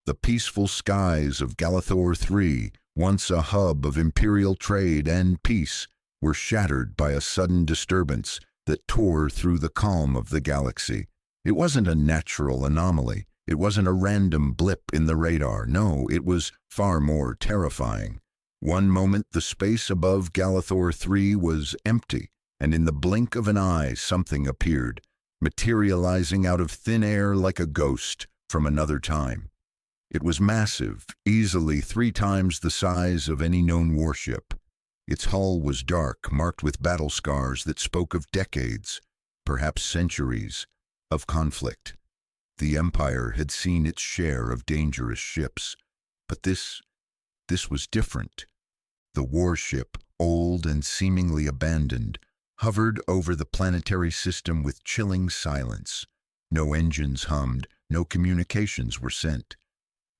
The peaceful skies of Galathor III, once a hub of imperial trade and peace, were shattered by a sudden disturbance that tore through the calm of the galaxy. It wasn't a natural anomaly. It wasn't a random blip in the radar. No, it was far more terrifying. One moment the space above Galathor III was empty, and in the blink of an eye something appeared, materializing out of thin air like a ghost from another time. It was massive, easily 3 times the size of any known warship. Its hull was dark, marked with battle scars that spoke of decades, perhaps centuries, of conflict. The Empire had seen its share of dangerous ships, but this was different. The warship, old and seemingly abandoned, hovered over the planetary system with chilling silence. No engines hummed, no communications were sent.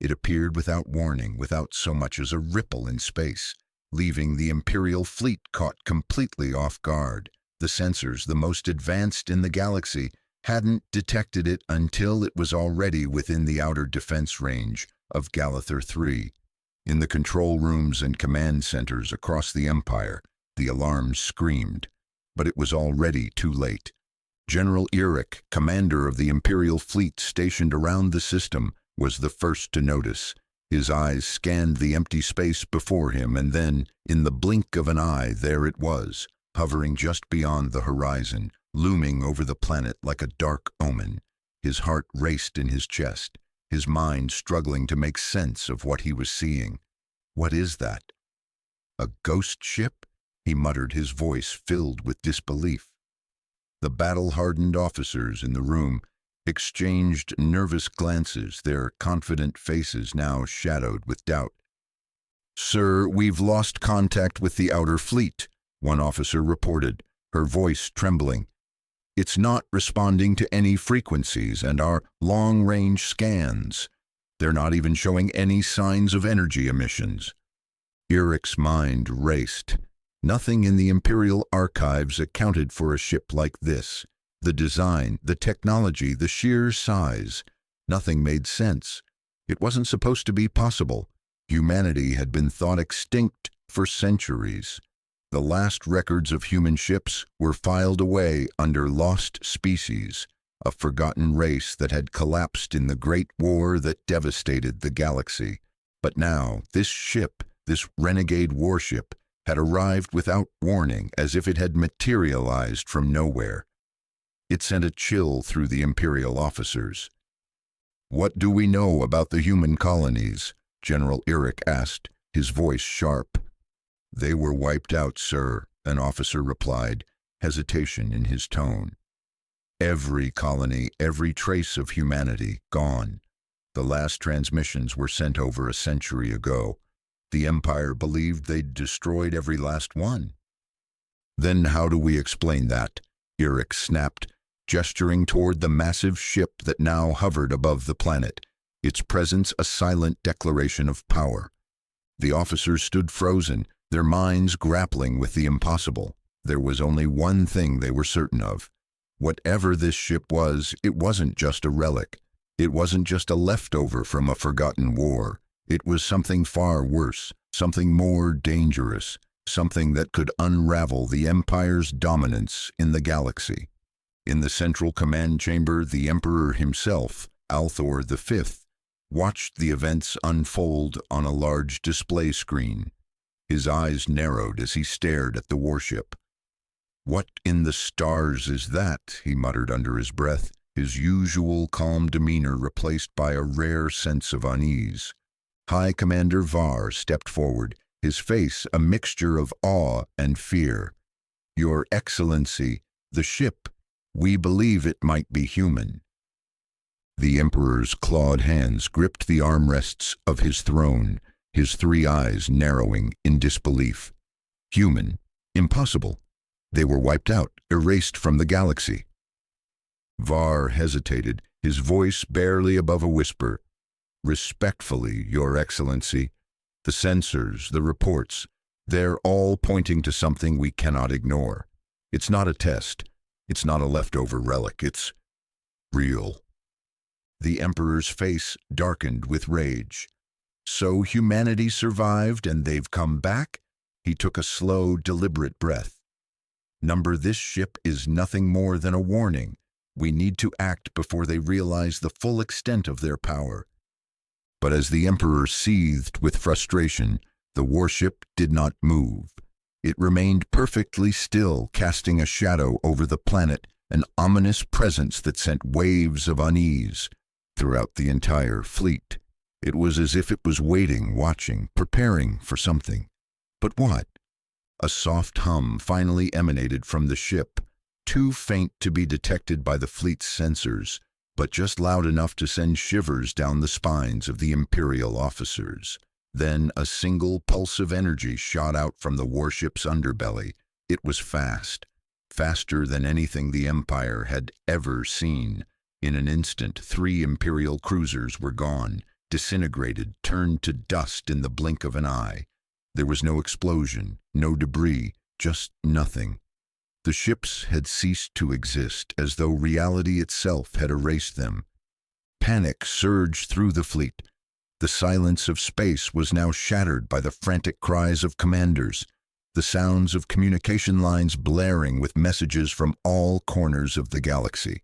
It appeared without warning, without so much as a ripple in space, leaving the Imperial fleet caught completely off guard. The sensors, the most advanced in the galaxy, hadn't detected it until it was already within the outer defense range of Galathor III. In the control rooms and command centers across the Empire, the alarms screamed, but it was already too late. General Eric, commander of the Imperial fleet stationed around the system, was the first to notice. His eyes scanned the empty space before him, and then, in the blink of an eye, there it was, hovering just beyond the horizon, looming over the planet like a dark omen. His heart raced in his chest, his mind struggling to make sense of what he was seeing. "What is that? A ghost ship?" he muttered, his voice filled with disbelief. The battle-hardened officers in the room exchanged nervous glances, their confident faces now shadowed with doubt. "Sir, we've lost contact with the outer fleet," one officer reported, her voice trembling. "It's not responding to any frequencies, and our long-range scans, they're not even showing any signs of energy emissions." Eric's mind raced. Nothing in the Imperial archives accounted for a ship like this. The design, the technology, the sheer size. Nothing made sense. It wasn't supposed to be possible. Humanity had been thought extinct for centuries. The last records of human ships were filed away under lost species, a forgotten race that had collapsed in the Great War that devastated the galaxy. But now, this ship, this renegade warship, had arrived without warning, as if it had materialized from nowhere. It sent a chill through the Imperial officers. "What do we know about the human colonies?" General Eric asked, his voice sharp. "They were wiped out, sir," an officer replied, hesitation in his tone. "Every colony, every trace of humanity, gone. The last transmissions were sent over a century ago. The Empire believed they'd destroyed every last one." "Then how do we explain that?" Eric snapped, gesturing toward the massive ship that now hovered above the planet, its presence a silent declaration of power. The officers stood frozen, their minds grappling with the impossible. There was only one thing they were certain of. Whatever this ship was, it wasn't just a relic. It wasn't just a leftover from a forgotten war. It was something far worse, something more dangerous, something that could unravel the Empire's dominance in the galaxy. In the central command chamber, the Emperor himself, Althor V, watched the events unfold on a large display screen. His eyes narrowed as he stared at the warship. "What in the stars is that?" he muttered under his breath, his usual calm demeanor replaced by a rare sense of unease. High Commander Var stepped forward, his face a mixture of awe and fear. "Your Excellency, the ship. We believe it might be human." The Emperor's clawed hands gripped the armrests of his throne, his 3 eyes narrowing in disbelief. Human? Impossible. They were wiped out, erased from the galaxy. Var hesitated, his voice barely above a whisper. "Respectfully, Your Excellency, the sensors, the reports, they're all pointing to something we cannot ignore. It's not a test. It's not a leftover relic. It's real." The Emperor's face darkened with rage. So humanity survived and they've come back? He took a slow, deliberate breath. Number, this ship is nothing more than a warning. We need to act before they realize the full extent of their power. But as the Emperor seethed with frustration, the warship did not move. It remained perfectly still, casting a shadow over the planet, an ominous presence that sent waves of unease throughout the entire fleet. It was as if it was waiting, watching, preparing for something. But what? A soft hum finally emanated from the ship, too faint to be detected by the fleet's sensors, but just loud enough to send shivers down the spines of the Imperial officers. Then a single pulse of energy shot out from the warship's underbelly. It was fast, faster than anything the Empire had ever seen. In an instant, 3 Imperial cruisers were gone, disintegrated, turned to dust in the blink of an eye. There was no explosion, no debris, just nothing. The ships had ceased to exist, as though reality itself had erased them. Panic surged through the fleet. The silence of space was now shattered by the frantic cries of commanders, the sounds of communication lines blaring with messages from all corners of the galaxy.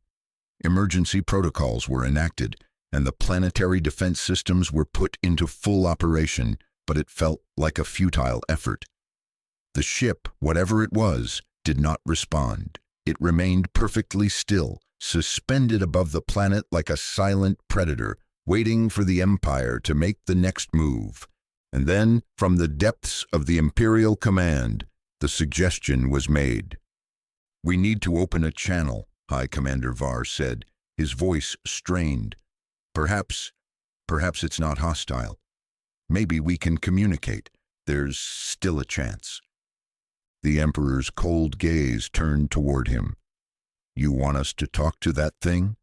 Emergency protocols were enacted, and the planetary defense systems were put into full operation, but it felt like a futile effort. The ship, whatever it was, did not respond. It remained perfectly still, suspended above the planet like a silent predator, waiting for the Empire to make the next move. And then, from the depths of the Imperial command, the suggestion was made. "We need to open a channel," High Commander Var said, his voice strained. Perhaps it's not hostile. Maybe we can communicate. There's still a chance." The Emperor's cold gaze turned toward him. "You want us to talk to that thing?"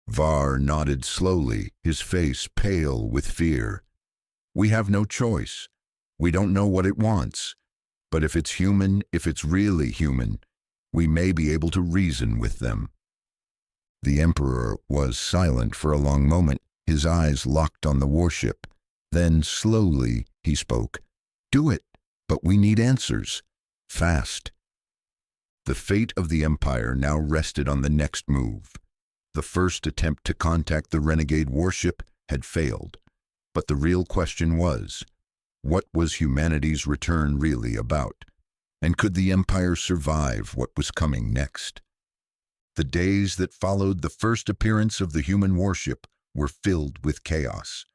Var nodded slowly, his face pale with fear. "We have no choice. We don't know what it wants. But if it's human, if it's really human, we may be able to reason with them." The Emperor was silent for a long moment, his eyes locked on the warship. Then, slowly, he spoke. "Do it, but we need answers. Fast." The fate of the Empire now rested on the next move. The first attempt to contact the Renegade warship had failed. But the real question was, what was humanity's return really about? And could the Empire survive what was coming next? The days that followed the first appearance of the human warship were filled with chaos.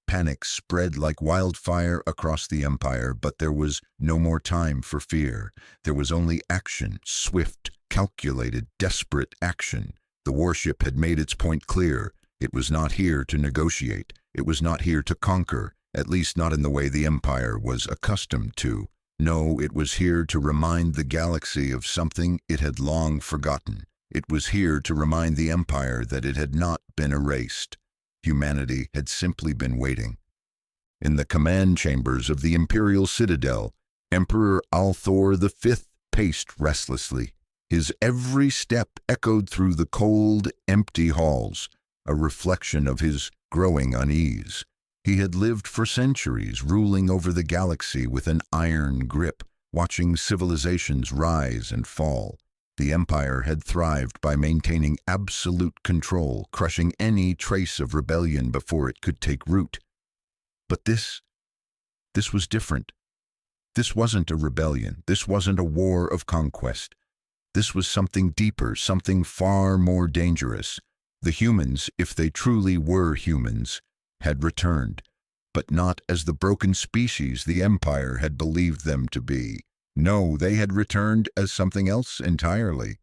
Panic spread like wildfire across the Empire, but there was no more time for fear. There was only action, swift, calculated, desperate action. The warship had made its point clear. It was not here to negotiate. It was not here to conquer, at least not in the way the Empire was accustomed to. No, it was here to remind the galaxy of something it had long forgotten. It was here to remind the Empire that it had not been erased. Humanity had simply been waiting. In the command chambers of the Imperial Citadel, Emperor Althor V paced restlessly. His every step echoed through the cold, empty halls, a reflection of his growing unease. He had lived for centuries, ruling over the galaxy with an iron grip, watching civilizations rise and fall. The Empire had thrived by maintaining absolute control, crushing any trace of rebellion before it could take root. But this was different. This wasn't a rebellion. This wasn't a war of conquest. This was something deeper, something far more dangerous. The humans, if they truly were humans, had returned, but not as the broken species the Empire had believed them to be. No, they had returned as something else entirely.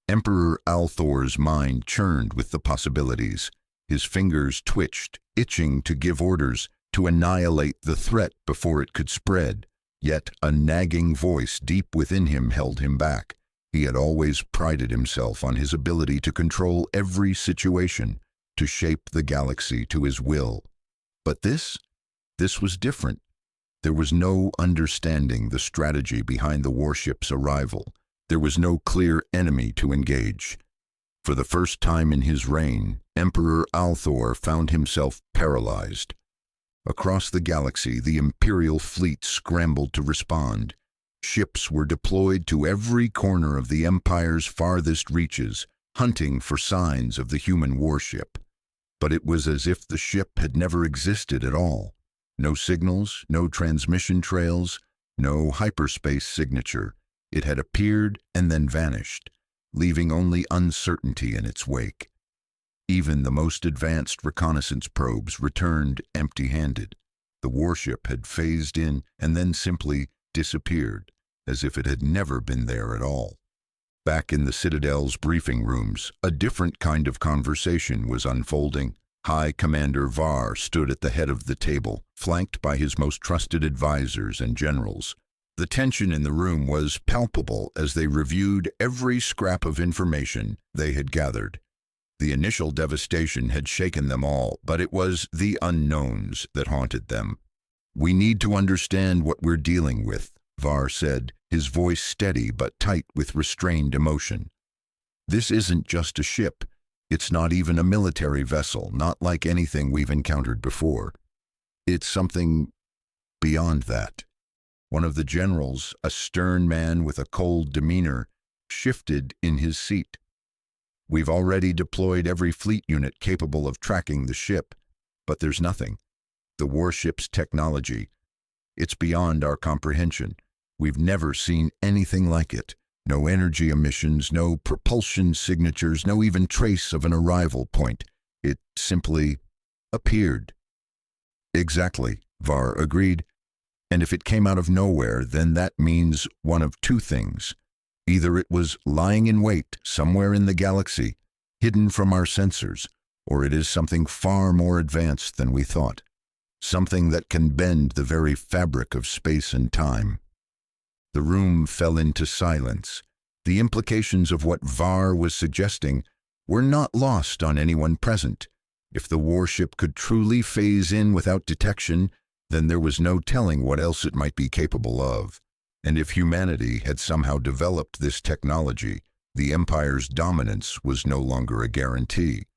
Emperor Althor's mind churned with the possibilities. His fingers twitched, itching to give orders, to annihilate the threat before it could spread. Yet a nagging voice deep within him held him back. He had always prided himself on his ability to control every situation, to shape the galaxy to his will. But this was different. There was no understanding the strategy behind the warship's arrival. There was no clear enemy to engage. For the first time in his reign, Emperor Althor found himself paralyzed. Across the galaxy, the Imperial fleet scrambled to respond. Ships were deployed to every corner of the Empire's farthest reaches, hunting for signs of the human warship. But it was as if the ship had never existed at all. No signals, no transmission trails, no hyperspace signature. It had appeared and then vanished, leaving only uncertainty in its wake. Even the most advanced reconnaissance probes returned empty-handed. The warship had phased in and then simply disappeared, as if it had never been there at all. Back in the Citadel's briefing rooms, a different kind of conversation was unfolding. High Commander Var stood at the head of the table, flanked by his most trusted advisors and generals. The tension in the room was palpable as they reviewed every scrap of information they had gathered. The initial devastation had shaken them all, but it was the unknowns that haunted them. "We need to understand what we're dealing with," Var said, his voice steady but tight with restrained emotion. "This isn't just a ship. It's not even a military vessel, not like anything we've encountered before. It's something beyond that." One of the generals, a stern man with a cold demeanor, shifted in his seat. "We've already deployed every fleet unit capable of tracking the ship, but there's nothing. The warship's technology, it's beyond our comprehension. We've never seen anything like it. No energy emissions, no propulsion signatures, no even trace of an arrival point. It simply appeared." "Exactly," Var agreed. "And if it came out of nowhere, then that means one of two things. Either it was lying in wait somewhere in the galaxy, hidden from our sensors, or it is something far more advanced than we thought. Something that can bend the very fabric of space and time." The room fell into silence. The implications of what Var was suggesting were not lost on anyone present. If the warship could truly phase in without detection, then there was no telling what else it might be capable of. And if humanity had somehow developed this technology, the Empire's dominance was no longer a guarantee.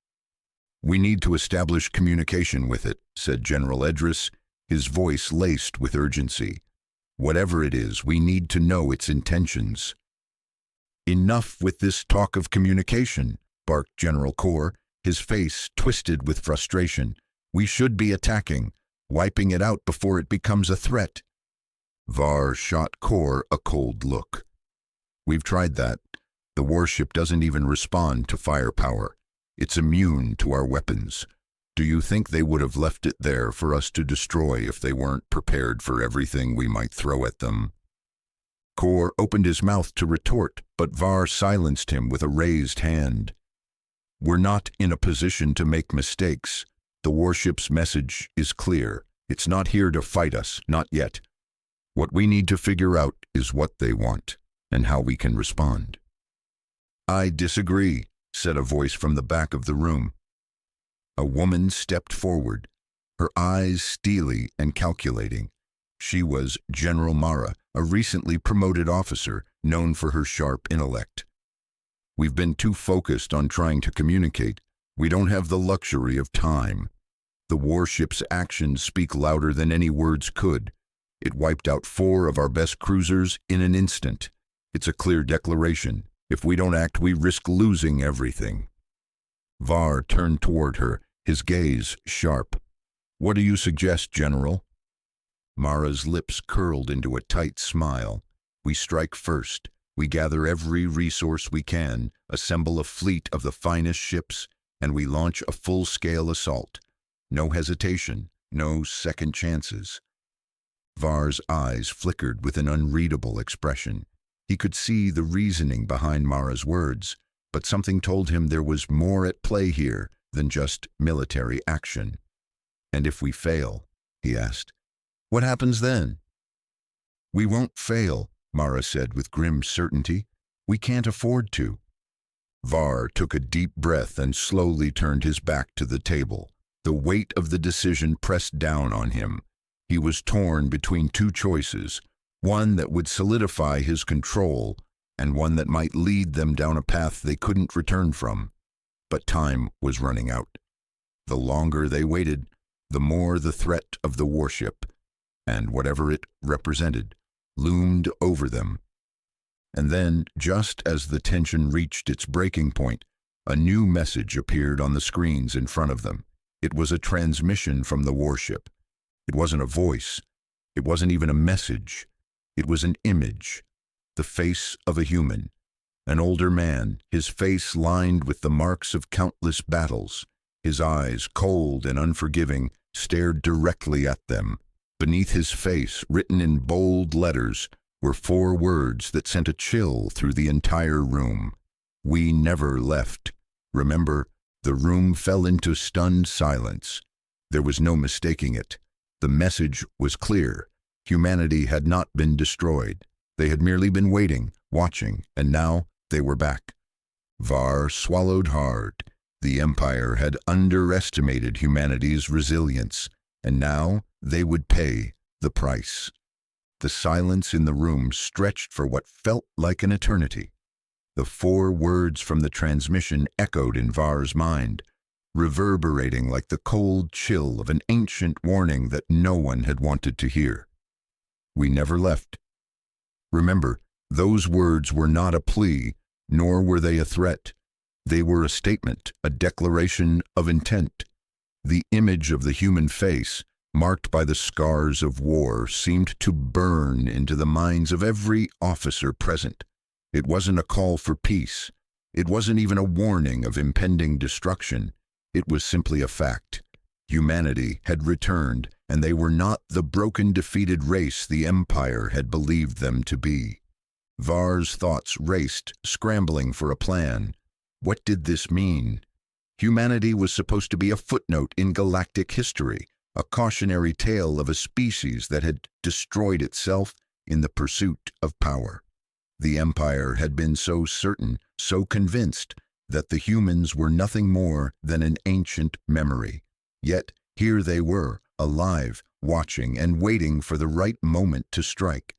"We need to establish communication with it," said General Edris, his voice laced with urgency. "Whatever it is, we need to know its intentions." "Enough with this talk of communication," barked General Kor, his face twisted with frustration. "We should be attacking, wiping it out before it becomes a threat." Var shot Kor a cold look. "We've tried that. The warship doesn't even respond to firepower. It's immune to our weapons. Do you think they would have left it there for us to destroy if they weren't prepared for everything we might throw at them?" Kor opened his mouth to retort, but Var silenced him with a raised hand. "We're not in a position to make mistakes. The warship's message is clear. It's not here to fight us, not yet. What we need to figure out is what they want, and how we can respond." "I disagree," said a voice from the back of the room. A woman stepped forward, her eyes steely and calculating. She was General Mara, a recently promoted officer known for her sharp intellect. "We've been too focused on trying to communicate. We don't have the luxury of time. The warship's actions speak louder than any words could. It wiped out 4 of our best cruisers in an instant. It's a clear declaration. If we don't act, we risk losing everything." Var turned toward her, his gaze sharp. "What do you suggest, General?" Mara's lips curled into a tight smile. "We strike first. We gather every resource we can, assemble a fleet of the finest ships, and we launch a full-scale assault. No hesitation, no second chances." Var's eyes flickered with an unreadable expression. He could see the reasoning behind Mara's words, but something told him there was more at play here than just military action. "And if we fail?" he asked. "What happens then?" "We won't fail," Mara said with grim certainty. "We can't afford to." Var took a deep breath and slowly turned his back to the table. The weight of the decision pressed down on him. He was torn between 2 choices, one that would solidify his control and one that might lead them down a path they couldn't return from. But time was running out. The longer they waited, the more the threat of the warship, and whatever it represented, loomed over them. And then, just as the tension reached its breaking point, a new message appeared on the screens in front of them. It was a transmission from the warship. It wasn't a voice. It wasn't even a message. It was an image. The face of a human. An older man, his face lined with the marks of countless battles. His eyes, cold and unforgiving, stared directly at them. Beneath his face, written in bold letters, were 4 words that sent a chill through the entire room. "We never left." Remember, the room fell into stunned silence. There was no mistaking it. The message was clear. Humanity had not been destroyed. They had merely been waiting, watching, and now they were back. Var swallowed hard. The Empire had underestimated humanity's resilience, and now they would pay the price. The silence in the room stretched for what felt like an eternity. The 4 words from the transmission echoed in Var's mind, reverberating like the cold chill of an ancient warning that no one had wanted to hear. "We never left." Remember, those words were not a plea, nor were they a threat. They were a statement, a declaration of intent. The image of the human face, marked by the scars of war, seemed to burn into the minds of every officer present. It wasn't a call for peace. It wasn't even a warning of impending destruction. It was simply a fact. Humanity had returned, and they were not the broken, defeated race the Empire had believed them to be. Var's thoughts raced, scrambling for a plan. What did this mean? Humanity was supposed to be a footnote in galactic history, a cautionary tale of a species that had destroyed itself in the pursuit of power. The Empire had been so certain, so convinced, that the humans were nothing more than an ancient memory. Yet here they were, alive, watching, and waiting for the right moment to strike.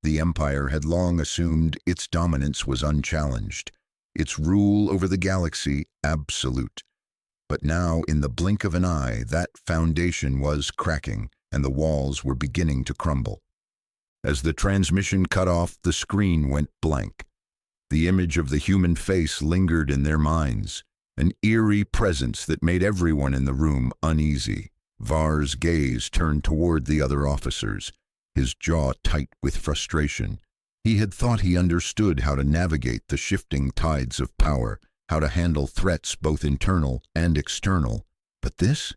The Empire had long assumed its dominance was unchallenged, its rule over the galaxy absolute. But now, in the blink of an eye, that foundation was cracking, and the walls were beginning to crumble. As the transmission cut off, the screen went blank. The image of the human face lingered in their minds, an eerie presence that made everyone in the room uneasy. Var's gaze turned toward the other officers, his jaw tight with frustration. He had thought he understood how to navigate the shifting tides of power, how to handle threats both internal and external. But this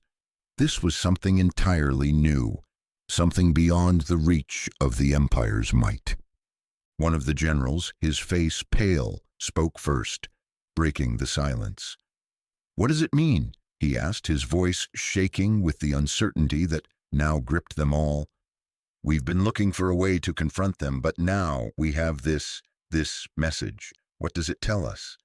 was something entirely new, something beyond the reach of the Empire's might. One of the generals, his face pale, spoke first, breaking the silence. "What does it mean?" he asked, his voice shaking with the uncertainty that now gripped them all. "We've been looking for a way to confront them, but now we have this message. What does it tell us?"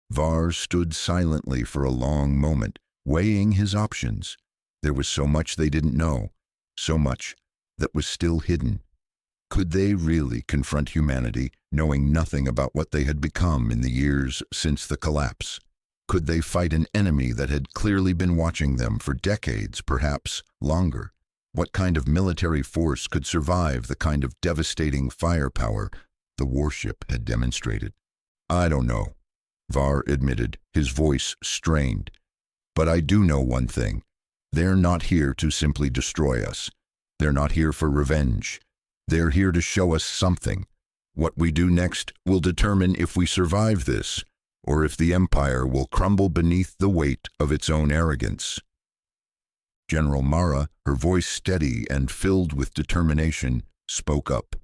Var stood silently for a long moment, weighing his options. There was so much they didn't know, so much that was still hidden. Could they really confront humanity, knowing nothing about what they had become in the years since the collapse? Could they fight an enemy that had clearly been watching them for decades, perhaps longer? What kind of military force could survive the kind of devastating firepower the warship had demonstrated? "I don't know," Var admitted, his voice strained. "But I do know one thing. They're not here to simply destroy us. They're not here for revenge. They're here to show us something. What we do next will determine if we survive this, or if the Empire will crumble beneath the weight of its own arrogance." General Mara, her voice steady and filled with determination, spoke up.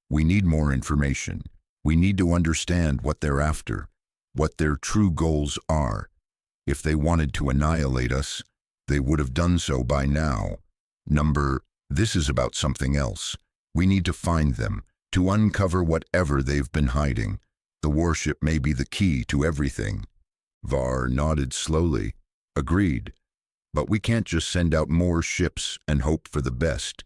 "We need more information. We need to understand what they're after, what their true goals are. If they wanted to annihilate us, they would have done so by now. This is about something else. We need to find them, to uncover whatever they've been hiding. The warship may be the key to everything." Var nodded slowly. "Agreed. But we can't just send out more ships and hope for the best.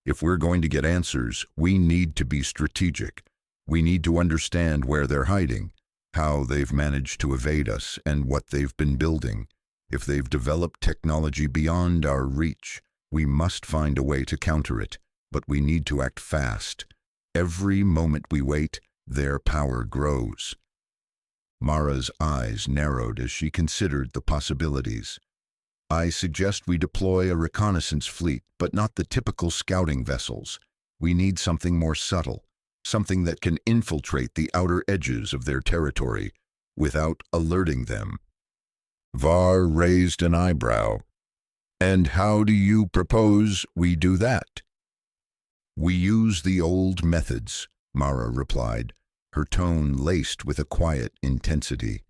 If we're going to get answers, we need to be strategic. We need to understand where they're hiding. how they've managed to evade us, and what they've been building. If they've developed technology beyond our reach, we must find a way to counter it, but we need to act fast. Every moment we wait, their power grows. Mara's eyes narrowed as she considered the possibilities. I suggest we deploy a reconnaissance fleet, but not the typical scouting vessels. We need something more subtle, something that can infiltrate the outer edges of their territory without alerting them. Var raised an eyebrow. And how do you propose we do that? We use the old methods, Mara replied, her tone laced with a quiet intensity.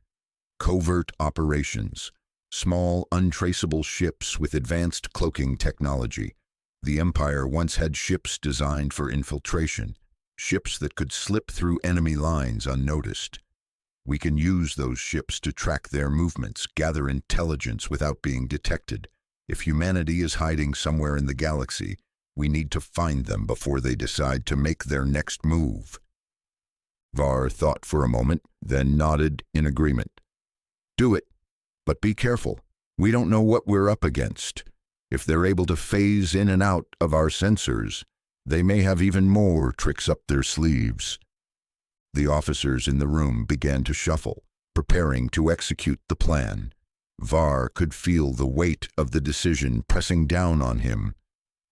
Covert operations, small, untraceable ships with advanced cloaking technology. The Empire once had ships designed for infiltration, ships that could slip through enemy lines unnoticed. We can use those ships to track their movements, gather intelligence without being detected. If humanity is hiding somewhere in the galaxy, we need to find them before they decide to make their next move. Var thought for a moment, then nodded in agreement. Do it, but be careful. We don't know what we're up against. If they're able to phase in and out of our sensors, they may have even more tricks up their sleeves. The officers in the room began to shuffle, preparing to execute the plan. Var could feel the weight of the decision pressing down on him.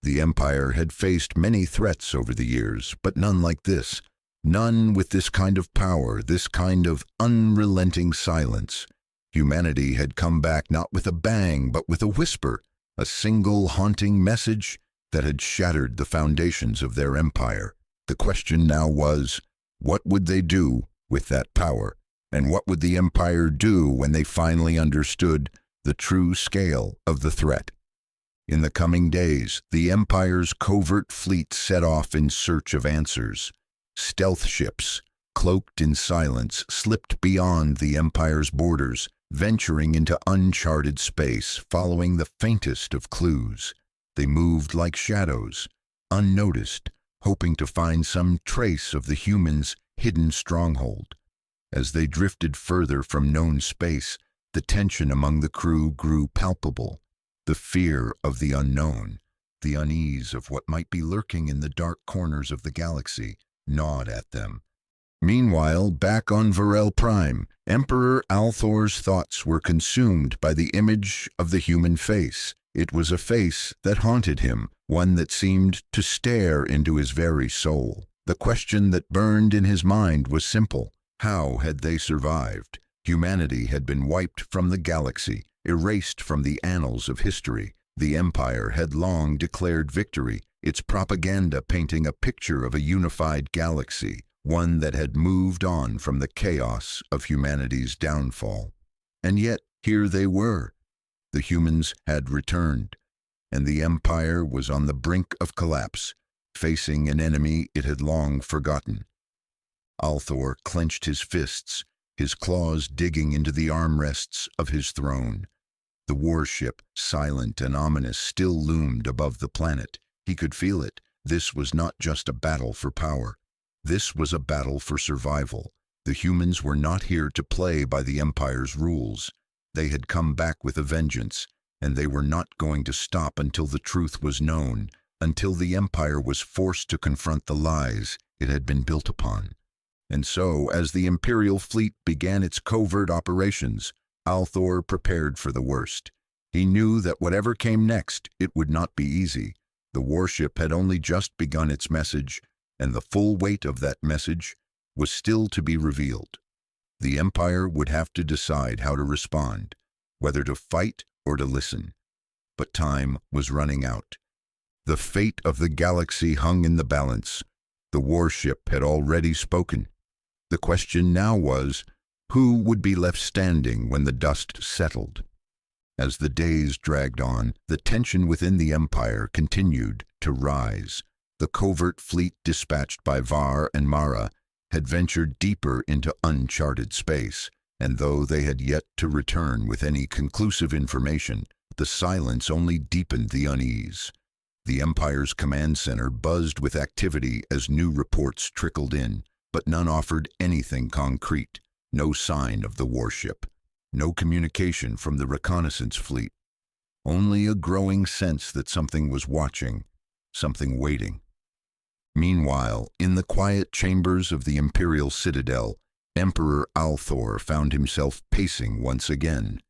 The Empire had faced many threats over the years, but none like this. None with this kind of power, this kind of unrelenting silence. Humanity had come back not with a bang, but with a whisper, a single haunting message that had shattered the foundations of their empire. The question now was, what would they do with that power? And what would the Empire do when they finally understood the true scale of the threat? In the coming days, the Empire's covert fleet set off in search of answers. Stealth ships, cloaked in silence, slipped beyond the Empire's borders, venturing into uncharted space, following the faintest of clues. They moved like shadows, unnoticed, hoping to find some trace of the humans' hidden stronghold. As they drifted further from known space, the tension among the crew grew palpable. The fear of the unknown, the unease of what might be lurking in the dark corners of the galaxy, gnawed at them. Meanwhile, back on Varel Prime, Emperor Althor's thoughts were consumed by the image of the human face. It was a face that haunted him, one that seemed to stare into his very soul. The question that burned in his mind was simple. How had they survived? Humanity had been wiped from the galaxy, erased from the annals of history. The Empire had long declared victory, its propaganda painting a picture of a unified galaxy, one that had moved on from the chaos of humanity's downfall. And yet, here they were. The humans had returned, and the Empire was on the brink of collapse, facing an enemy it had long forgotten. Althor clenched his fists, his claws digging into the armrests of his throne. The warship, silent and ominous, still loomed above the planet. He could feel it. This was not just a battle for power. This was a battle for survival. The humans were not here to play by the Empire's rules. They had come back with a vengeance, and they were not going to stop until the truth was known, until the Empire was forced to confront the lies it had been built upon. And so, as the Imperial fleet began its covert operations, Althor prepared for the worst. He knew that whatever came next, it would not be easy. The warship had only just begun its message, and the full weight of that message was still to be revealed. The Empire would have to decide how to respond, whether to fight or to listen. But time was running out. The fate of the galaxy hung in the balance. The warship had already spoken. The question now was, who would be left standing when the dust settled? As the days dragged on, the tension within the Empire continued to rise. The covert fleet dispatched by Var and Mara had ventured deeper into uncharted space, and though they had yet to return with any conclusive information, the silence only deepened the unease. The Empire's command center buzzed with activity as new reports trickled in, but none offered anything concrete. No sign of the warship. No communication from the reconnaissance fleet. Only a growing sense that something was watching, something waiting. Meanwhile, in the quiet chambers of the Imperial Citadel, Emperor Althor found himself pacing once again.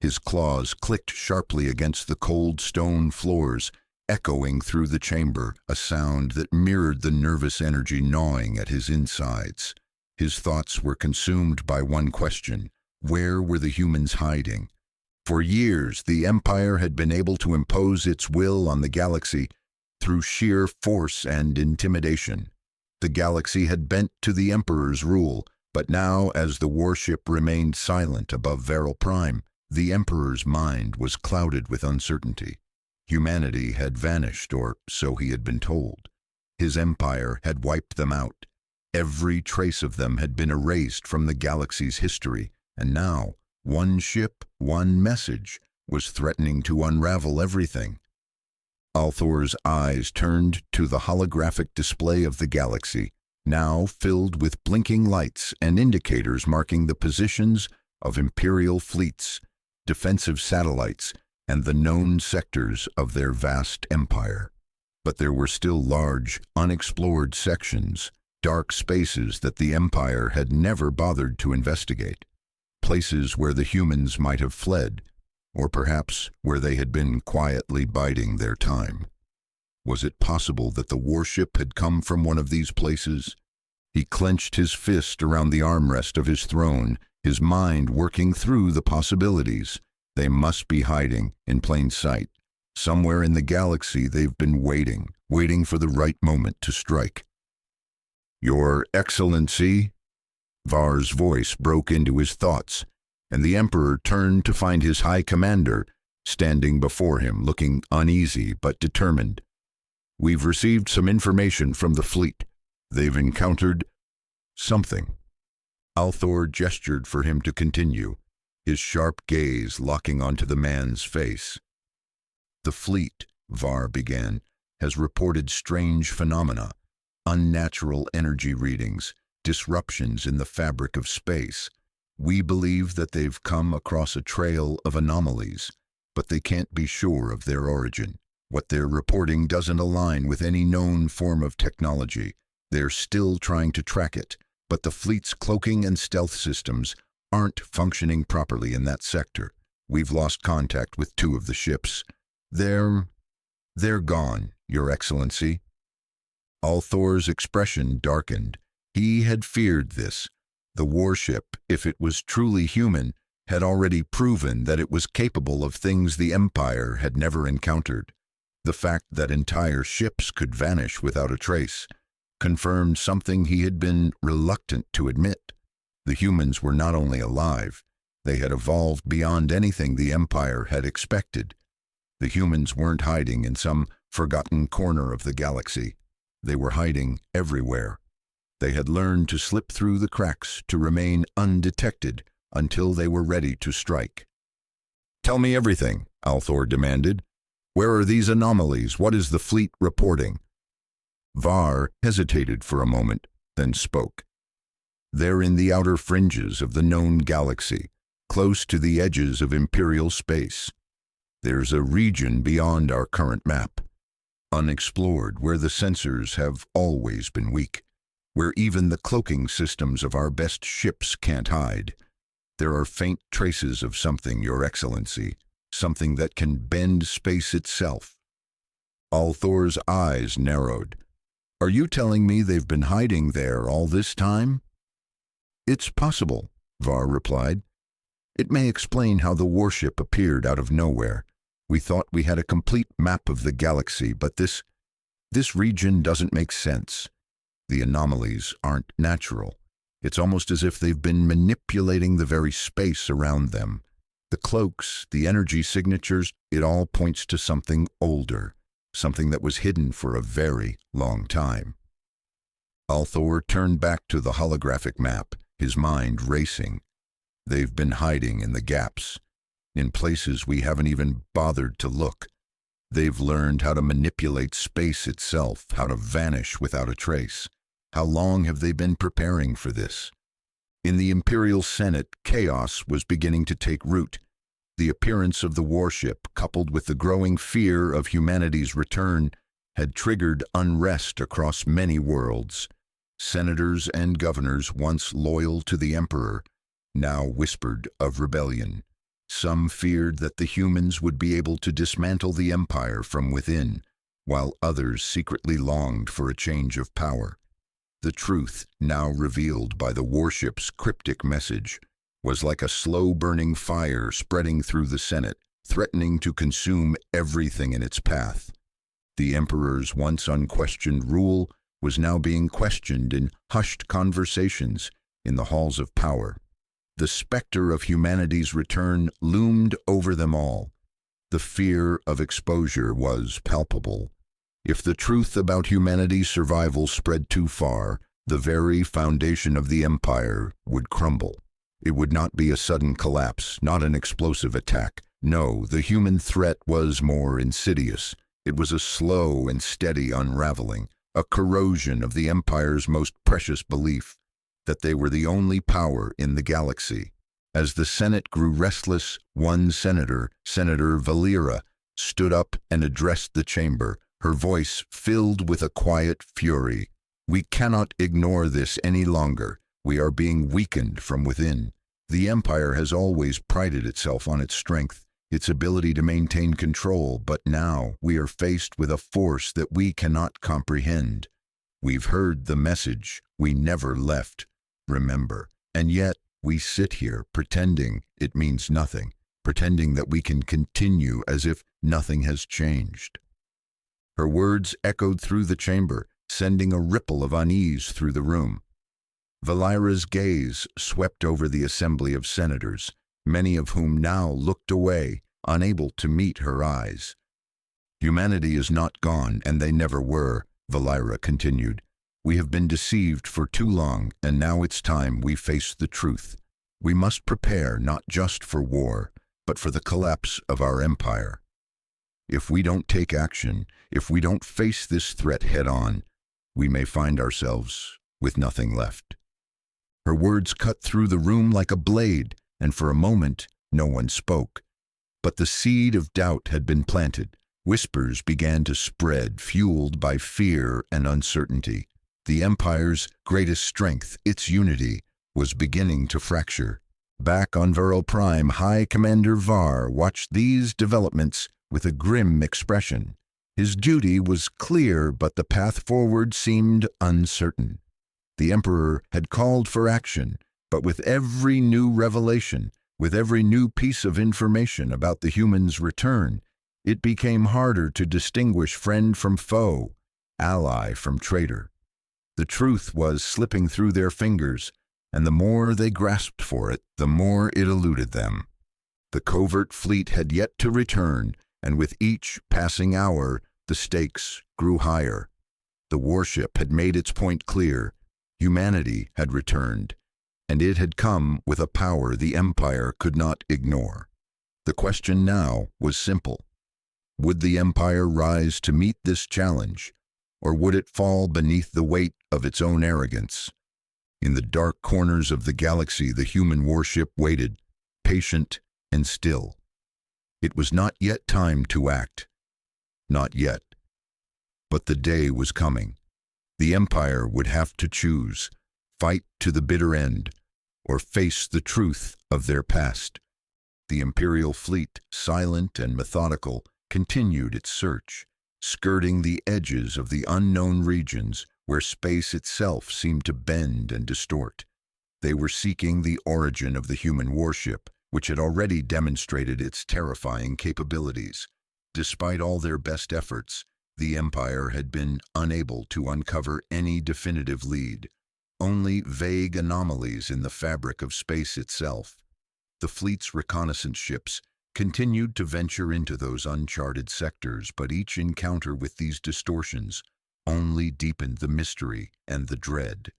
His claws clicked sharply against the cold stone floors, echoing through the chamber, a sound that mirrored the nervous energy gnawing at his insides. His thoughts were consumed by one question: where were the humans hiding? For years, the Empire had been able to impose its will on the galaxy through sheer force and intimidation. The galaxy had bent to the Emperor's rule, but now, as the warship remained silent above Veral Prime, the Emperor's mind was clouded with uncertainty. Humanity had vanished, or so he had been told. His empire had wiped them out. Every trace of them had been erased from the galaxy's history, and now, one ship, one message, was threatening to unravel everything. Althor's eyes turned to the holographic display of the galaxy, now filled with blinking lights and indicators marking the positions of Imperial fleets, defensive satellites, and the known sectors of their vast empire. But there were still large, unexplored sections, dark spaces that the Empire had never bothered to investigate, places where the humans might have fled, or perhaps where they had been quietly biding their time. Was it possible that the warship had come from one of these places? He clenched his fist around the armrest of his throne, his mind working through the possibilities. They must be hiding in plain sight. Somewhere in the galaxy they've been waiting for the right moment to strike. "Your Excellency," Var's voice broke into his thoughts, and the Emperor turned to find his High Commander standing before him, looking uneasy but determined. "We've received some information from the fleet. They've encountered something." Althor gestured for him to continue, his sharp gaze locking onto the man's face. "The fleet," Var began, "has reported strange phenomena, unnatural energy readings, disruptions in the fabric of space. We believe that they've come across a trail of anomalies, but they can't be sure of their origin. What they're reporting doesn't align with any known form of technology. They're still trying to track it, but the fleet's cloaking and stealth systems aren't functioning properly in that sector. We've lost contact with 2 of the ships. They're gone, Your Excellency." Althor's expression darkened. He had feared this. The warship, if it was truly human, had already proven that it was capable of things the Empire had never encountered. The fact that entire ships could vanish without a trace confirmed something he had been reluctant to admit. The humans were not only alive, they had evolved beyond anything the Empire had expected. The humans weren't hiding in some forgotten corner of the galaxy. They were hiding everywhere. They had learned to slip through the cracks, to remain undetected until they were ready to strike. "Tell me everything," Althor demanded. "Where are these anomalies? What is the fleet reporting?" Var hesitated for a moment, then spoke. "They're in the outer fringes of the known galaxy, close to the edges of Imperial space. There's a region beyond our current map, unexplored, where the sensors have always been weak, where even the cloaking systems of our best ships can't hide. There are faint traces of something, Your Excellency, something that can bend space itself." Althor's eyes narrowed. "Are you telling me they've been hiding there all this time?" "It's possible," Var replied. "It may explain how the warship appeared out of nowhere. We thought we had a complete map of the galaxy, but this region doesn't make sense. The anomalies aren't natural. It's almost as if they've been manipulating the very space around them. The cloaks, the energy signatures, it all points to something older, something that was hidden for a very long time." Althor turned back to the holographic map, his mind racing. "They've been hiding in the gaps, in places we haven't even bothered to look. They've learned how to manipulate space itself, how to vanish without a trace. How long have they been preparing for this?" In the Imperial Senate, chaos was beginning to take root. The appearance of the warship, coupled with the growing fear of humanity's return, had triggered unrest across many worlds. Senators and governors, once loyal to the Emperor, now whispered of rebellion. Some feared that the humans would be able to dismantle the Empire from within, while others secretly longed for a change of power. The truth, now revealed by the warship's cryptic message, was like a slow-burning fire spreading through the Senate, threatening to consume everything in its path. The Emperor's once unquestioned rule was now being questioned in hushed conversations in the halls of power. The specter of humanity's return loomed over them all. The fear of exposure was palpable. If the truth about humanity's survival spread too far, the very foundation of the Empire would crumble. It would not be a sudden collapse, not an explosive attack. No, the human threat was more insidious. It was a slow and steady unraveling, a corrosion of the Empire's most precious belief, that they were the only power in the galaxy. As the Senate grew restless, one senator, Senator Valera, stood up and addressed the chamber, her voice filled with a quiet fury. "We cannot ignore this any longer. We are being weakened from within. The Empire has always prided itself on its strength, its ability to maintain control, but now we are faced with a force that we cannot comprehend. We've heard the message. We never left. Remember. And yet we sit here pretending it means nothing, pretending that we can continue as if nothing has changed." Her words echoed through the chamber, sending a ripple of unease through the room. Valera's gaze swept over the assembly of senators, many of whom now looked away, unable to meet her eyes. "Humanity is not gone, and they never were," Valera continued. "We have been deceived for too long, and now it's time we face the truth. We must prepare not just for war, but for the collapse of our empire. If we don't take action, if we don't face this threat head-on, we may find ourselves with nothing left." Her words cut through the room like a blade, and for a moment no one spoke. But the seed of doubt had been planted. Whispers began to spread, fueled by fear and uncertainty. The Empire's greatest strength, its unity, was beginning to fracture. Back on Viral Prime, High Commander Var watched these developments with a grim expression. His duty was clear, but the path forward seemed uncertain. The Emperor had called for action, but with every new revelation, with every new piece of information about the humans' return, it became harder to distinguish friend from foe, ally from traitor. The truth was slipping through their fingers, and the more they grasped for it, the more it eluded them. The covert fleet had yet to return, and with each passing hour, the stakes grew higher. The warship had made its point clear. Humanity had returned, and it had come with a power the Empire could not ignore. The question now was simple. Would the Empire rise to meet this challenge, or would it fall beneath the weight of its own arrogance? In the dark corners of the galaxy, the human warship waited, patient and still. It was not yet time to act. Not yet. But the day was coming. The Empire would have to choose, fight to the bitter end, or face the truth of their past. The Imperial fleet, silent and methodical, continued its search, skirting the edges of the unknown regions where space itself seemed to bend and distort. They were seeking the origin of the human warship, which had already demonstrated its terrifying capabilities. Despite all their best efforts, the Empire had been unable to uncover any definitive lead, only vague anomalies in the fabric of space itself. The fleet's reconnaissance ships continued to venture into those uncharted sectors, but each encounter with these distortions only deepened the mystery and the dread.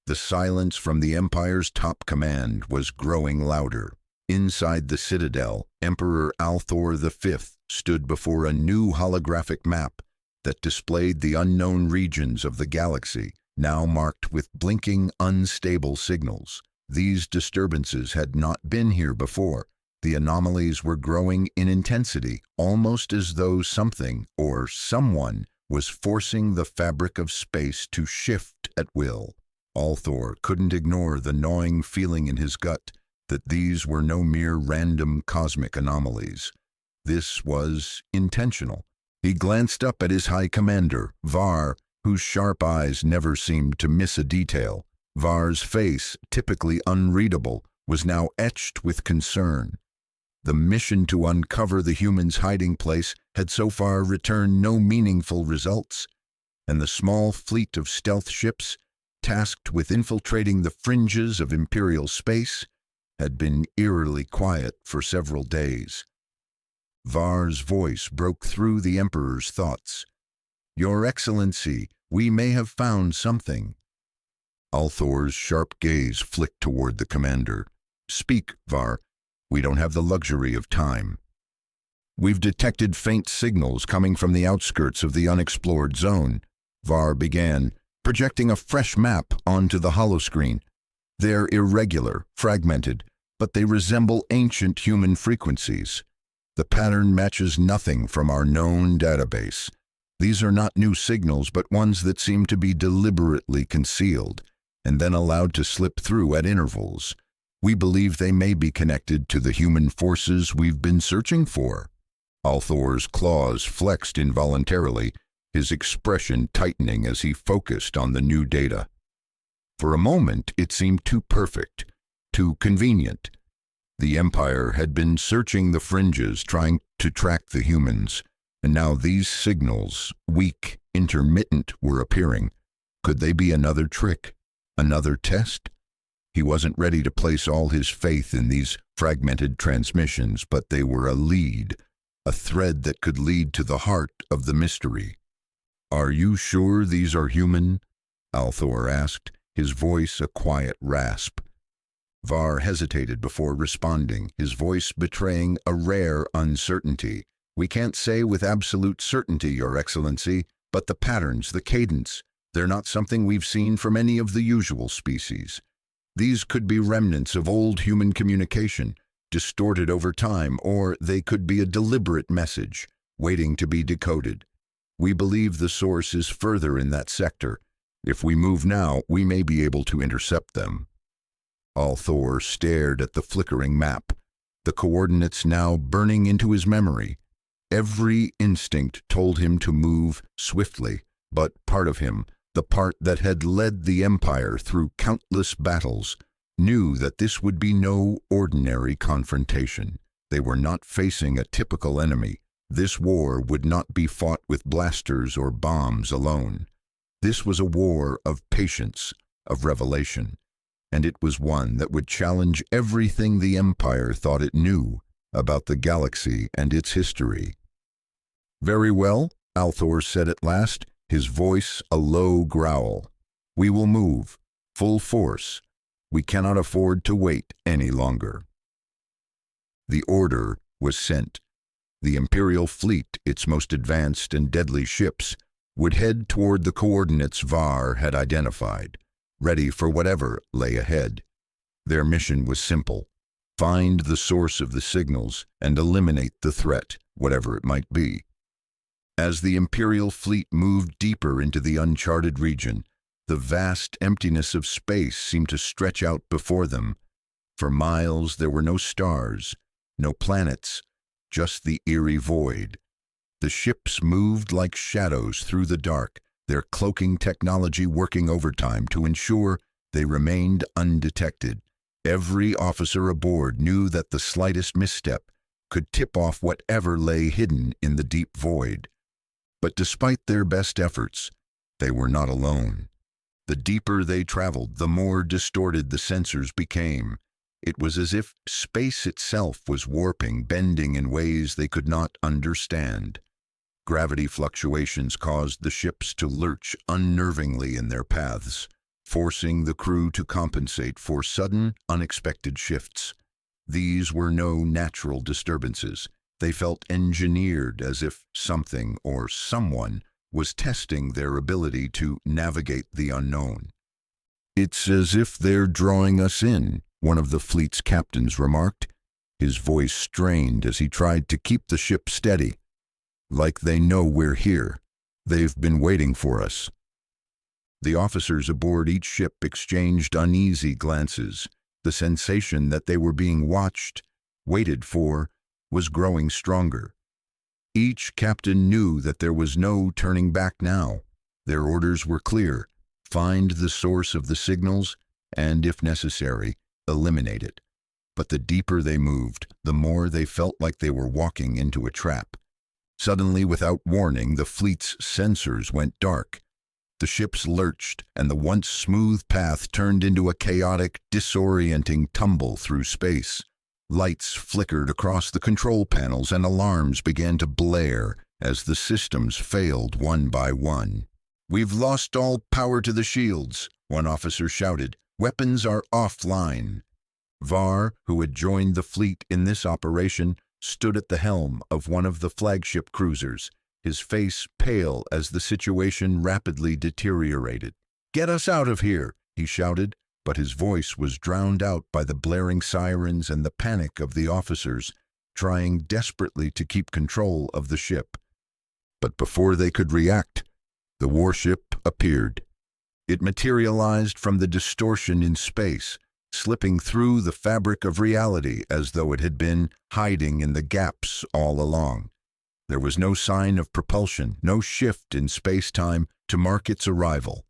The silence from the Empire's top command was growing louder. Inside the Citadel, Emperor Althor V stood before a new holographic map that displayed the unknown regions of the galaxy, now marked with blinking, unstable signals. These disturbances had not been here before. The anomalies were growing in intensity, almost as though something or someone was forcing the fabric of space to shift at will. Althor couldn't ignore the gnawing feeling in his gut that these were no mere random cosmic anomalies. This was intentional. He glanced up at his high commander, Var, whose sharp eyes never seemed to miss a detail. Var's face, typically unreadable, was now etched with concern. The mission to uncover the humans' hiding place had so far returned no meaningful results, and the small fleet of stealth ships, tasked with infiltrating the fringes of Imperial space, had been eerily quiet for several days. Var's voice broke through the Emperor's thoughts. "Your Excellency, we may have found something." Althor's sharp gaze flicked toward the commander. "Speak, Var. We don't have the luxury of time." "We've detected faint signals coming from the outskirts of the unexplored zone," Var began, projecting a fresh map onto the holoscreen. "They're irregular, fragmented, but they resemble ancient human frequencies. The pattern matches nothing from our known database. These are not new signals, but ones that seem to be deliberately concealed and then allowed to slip through at intervals. We believe they may be connected to the human forces we've been searching for." Althor's claws flexed involuntarily, his expression tightening as he focused on the new data. For a moment, it seemed too perfect, too convenient. The Empire had been searching the fringes, trying to track the humans, and now these signals, weak, intermittent, were appearing. Could they be another trick? Another test? He wasn't ready to place all his faith in these fragmented transmissions, but they were a lead, a thread that could lead to the heart of the mystery. "Are you sure these are human?" Althor asked, his voice a quiet rasp. Var hesitated before responding, his voice betraying a rare uncertainty. "We can't say with absolute certainty, Your Excellency, but the patterns, the cadence, they're not something we've seen from any of the usual species. These could be remnants of old human communication, distorted over time, or they could be a deliberate message, waiting to be decoded. We believe the source is further in that sector. If we move now, we may be able to intercept them." Althor stared at the flickering map, the coordinates now burning into his memory. Every instinct told him to move swiftly, but part of him, the part that had led the Empire through countless battles, knew that this would be no ordinary confrontation. They were not facing a typical enemy. This war would not be fought with blasters or bombs alone. This was a war of patience, of revelation, and it was one that would challenge everything the Empire thought it knew about the galaxy and its history. "Very well," Althor said at last, his voice a low growl. "We will move, full force. We cannot afford to wait any longer." The order was sent. The Imperial fleet, its most advanced and deadly ships, would head toward the coordinates Var had identified, ready for whatever lay ahead. Their mission was simple: find the source of the signals and eliminate the threat, whatever it might be. As the Imperial fleet moved deeper into the uncharted region, the vast emptiness of space seemed to stretch out before them. For miles there were no stars, no planets, just the eerie void. The ships moved like shadows through the dark, their cloaking technology working overtime to ensure they remained undetected. Every officer aboard knew that the slightest misstep could tip off whatever lay hidden in the deep void. But despite their best efforts, they were not alone. The deeper they traveled, the more distorted the sensors became. It was as if space itself was warping, bending in ways they could not understand. Gravity fluctuations caused the ships to lurch unnervingly in their paths, forcing the crew to compensate for sudden, unexpected shifts. These were no natural disturbances. They felt engineered, as if something or someone was testing their ability to navigate the unknown. "It's as if they're drawing us in," one of the fleet's captains remarked. His voice strained as he tried to keep the ship steady. "Like they know we're here. They've been waiting for us." The officers aboard each ship exchanged uneasy glances. The sensation that they were being watched, waited for, was growing stronger. Each captain knew that there was no turning back now. Their orders were clear: find the source of the signals and, if necessary, eliminate it. But the deeper they moved, the more they felt like they were walking into a trap. Suddenly, without warning, the fleet's sensors went dark. The ships lurched, and the once smooth path turned into a chaotic, disorienting tumble through space. Lights flickered across the control panels, and alarms began to blare as the systems failed one by one. "We've lost all power to the shields," one officer shouted. "Weapons are offline." Var, who had joined the fleet in this operation, stood at the helm of one of the flagship cruisers, his face pale as the situation rapidly deteriorated. "Get us out of here," he shouted, but his voice was drowned out by the blaring sirens and the panic of the officers, trying desperately to keep control of the ship. But before they could react, the warship appeared. It materialized from the distortion in space, slipping through the fabric of reality as though it had been hiding in the gaps all along. There was no sign of propulsion, no shift in space-time to mark its arrival,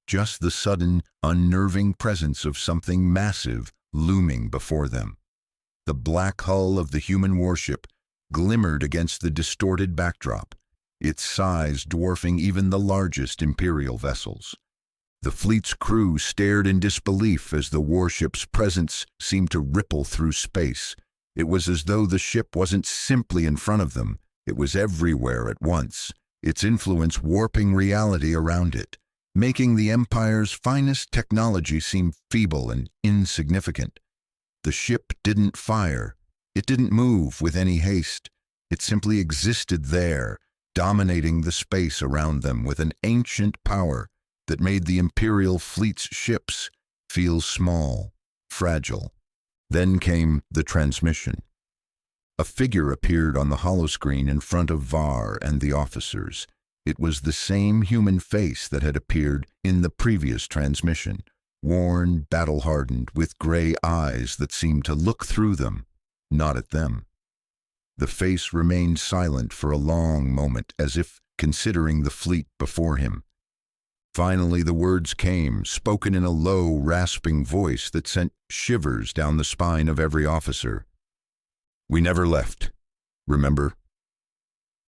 just the sudden, unnerving presence of something massive looming before them. The black hull of the human warship glimmered against the distorted backdrop, its size dwarfing even the largest Imperial vessels. The fleet's crew stared in disbelief as the warship's presence seemed to ripple through space. It was as though the ship wasn't simply in front of them, it was everywhere at once, its influence warping reality around it, making the Empire's finest technology seem feeble and insignificant. The ship didn't fire. It didn't move with any haste. It simply existed there, dominating the space around them with an ancient power that made the Imperial fleet's ships feel small, fragile. Then came the transmission. A figure appeared on the holoscreen in front of Var and the officers. It was the same human face that had appeared in the previous transmission, worn, battle-hardened, with gray eyes that seemed to look through them, not at them. The face remained silent for a long moment, as if considering the fleet before him. Finally, the words came, spoken in a low, rasping voice that sent shivers down the spine of every officer. "We never left, remember?"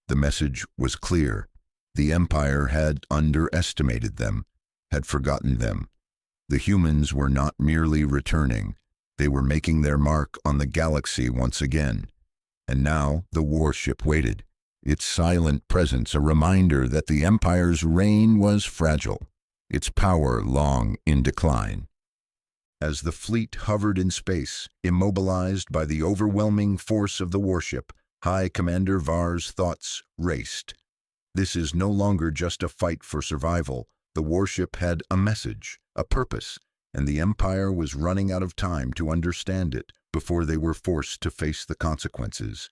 The message was clear. The Empire had underestimated them, had forgotten them. The humans were not merely returning. They were making their mark on the galaxy once again. And now the warship waited, its silent presence a reminder that the Empire's reign was fragile, its power long in decline. As the fleet hovered in space, immobilized by the overwhelming force of the warship, High Commander Var's thoughts raced. This is no longer just a fight for survival. The warship had a message, a purpose, and the Empire was running out of time to understand it before they were forced to face the consequences.